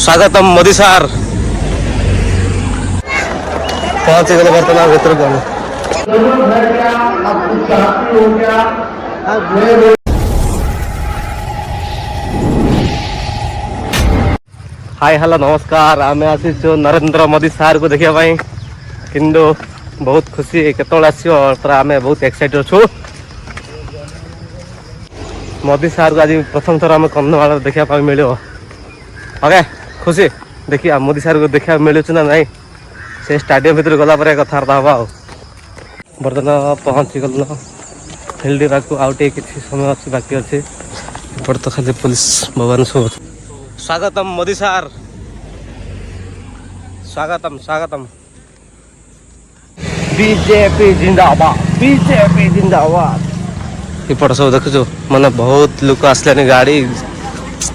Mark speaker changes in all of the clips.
Speaker 1: स्वागतम मोदी सार पहुंच गए बर्तमान भीतर को हाय हेलो नमस्कार आम आसी नरेंद्र मोदी सार को देखा किंतु बहुत खुशी केतल आम बहुत एक्साइटेड अच्छु मोदी सार को आज प्रथम थर आम कंधमाल देखा मिल ओके खुशी देखिए मोदी सार को देखा मिलूँ ना नाई से स्टाडियम भर गलापर कथबार्ता हाँ बर्तमान पहुँची गल फील्ड को आउटे किसी समय अच्छी बाकी अच्छे तो खाली पुलिस भवन सब स्वागतम मोदी सार स्वागतम स्वागतम बीजेपी जिंदाबाद इपट सब देखु माने बहुत लोक आसलानी गाड़ी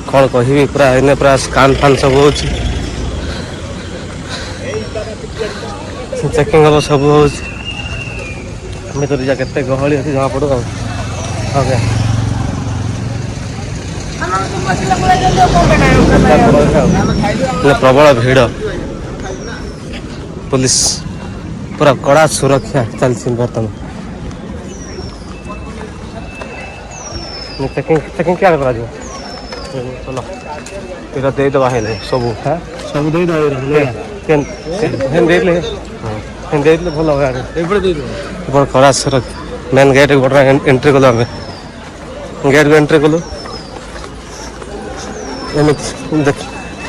Speaker 1: कौन कह पूरा इन पूरा स्कान फान सब हो चेकिंग हम सब हो के गहली अच्छी जमा पड़ो ओके प्रबल भीड़ पुलिस पूरा कड़ा सुरक्षा चलती बर्तमान चेकिंग क्या करा चलो इधर दे दवा है सब है सब दे दे भल होगा कड़ा सुरक्षा मेन गेट एंट्री कलु आम गेट को एंट्री कलु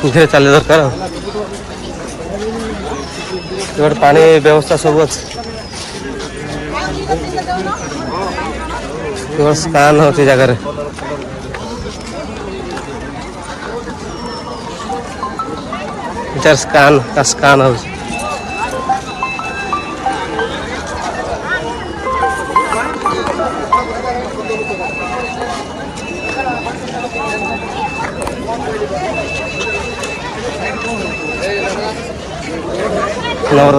Speaker 1: धीरे चल दरकार पानी व्यवस्था सब अच्छे स्कान हो जगह स्कान का स्कान हो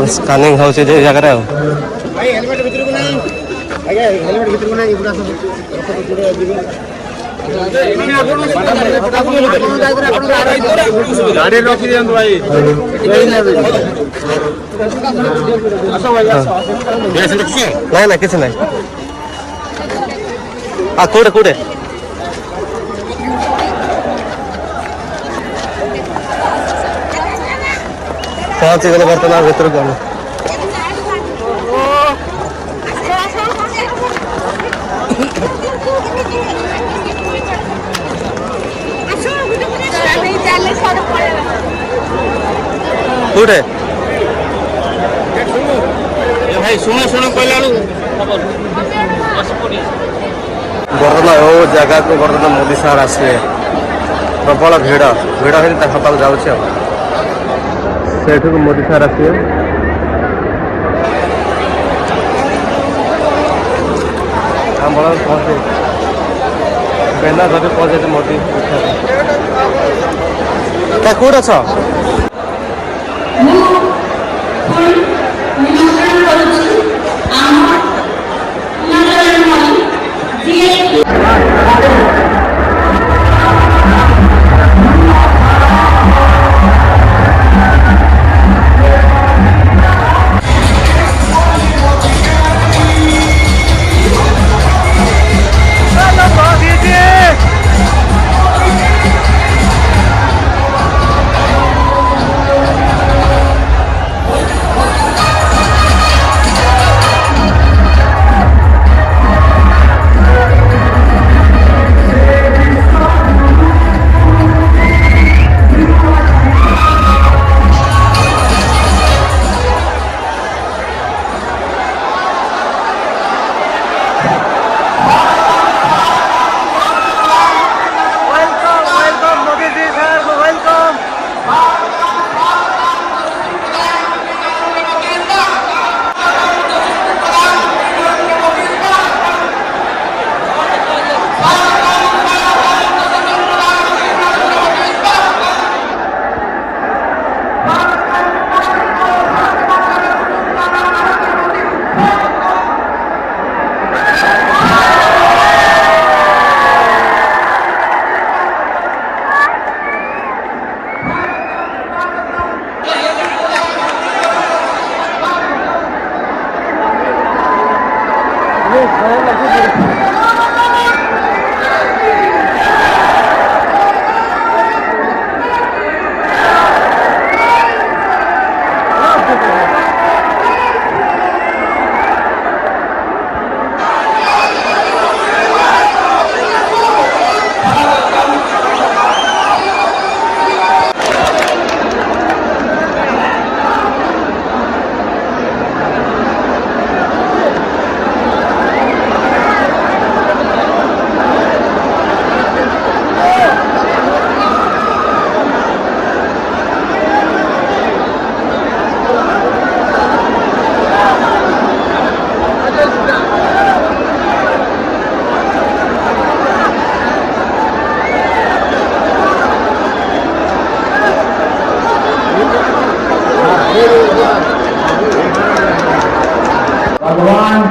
Speaker 1: स्कानिंग हो जगह
Speaker 2: भाई हेलमेट भीतर को नहीं आगे हेलमेट भीतर को नहीं पूरा सब गाड़ी रखी दियंतु भाई आसो भाई आसो
Speaker 1: ना ना किसी ना आ कोड़े कोड़े पहुंची गले बर्तमान भीतर को कौटे
Speaker 2: भाई सुनो सुनो कहला
Speaker 1: बर्तमान वो जगह को बर्तमान मोदी सार आसवे प्रबल भीड़ भीड़ हवा जाऊँ सेठ को मोदी सार आसवे पहुंचे बेना धरी पहुंचे मोदी कौट अछ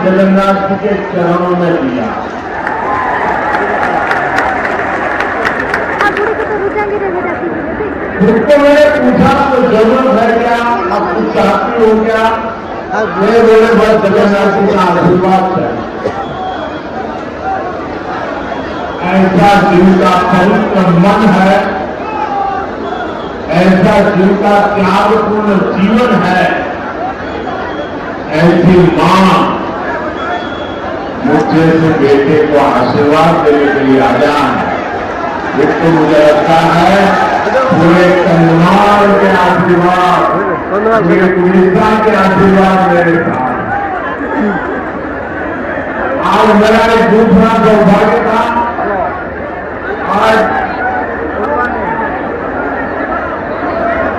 Speaker 3: जगन्नाथ जी के चरणों में दिया। जिसको मैंने पूछा तो जरूरत है क्या, अब कुछ चाहती हो क्या? मेरे बोले बस जगन्नाथ जी का आशीर्वाद है। ऐसा जिनका पवित्र मन है, ऐसा जिनका त्यागपूर्ण जीवन है, ऐसी मां मुझे से बेटे को आशीर्वाद देने के लिए आ जाए। इसको मुझे लगता है पूरे कन्नौज के आशीर्वाद, पूरे उड़ीसा के आशीर्वाद मेरे साथ। आज मेरा एक दूसरा सौभाग्य था, आज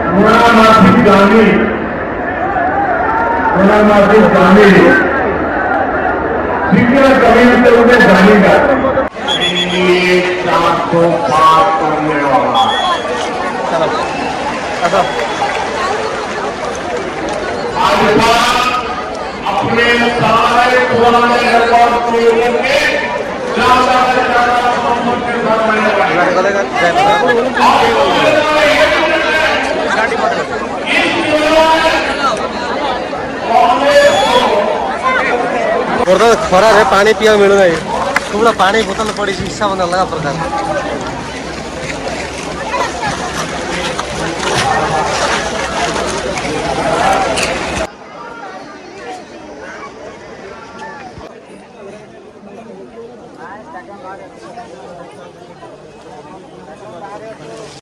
Speaker 3: पूर्णामासी गांधी शीघ्र कभी से उन्हें जानेगा को पार करने वाला। आज अपने सारे पुराने रिकॉर्ड को लेकर ज्यादा से ज्यादा संपत्ति के साथ
Speaker 1: खरा पानी पिया मिलूना खूब पानी बोतल पड़ी हिसाब अलग प्रकार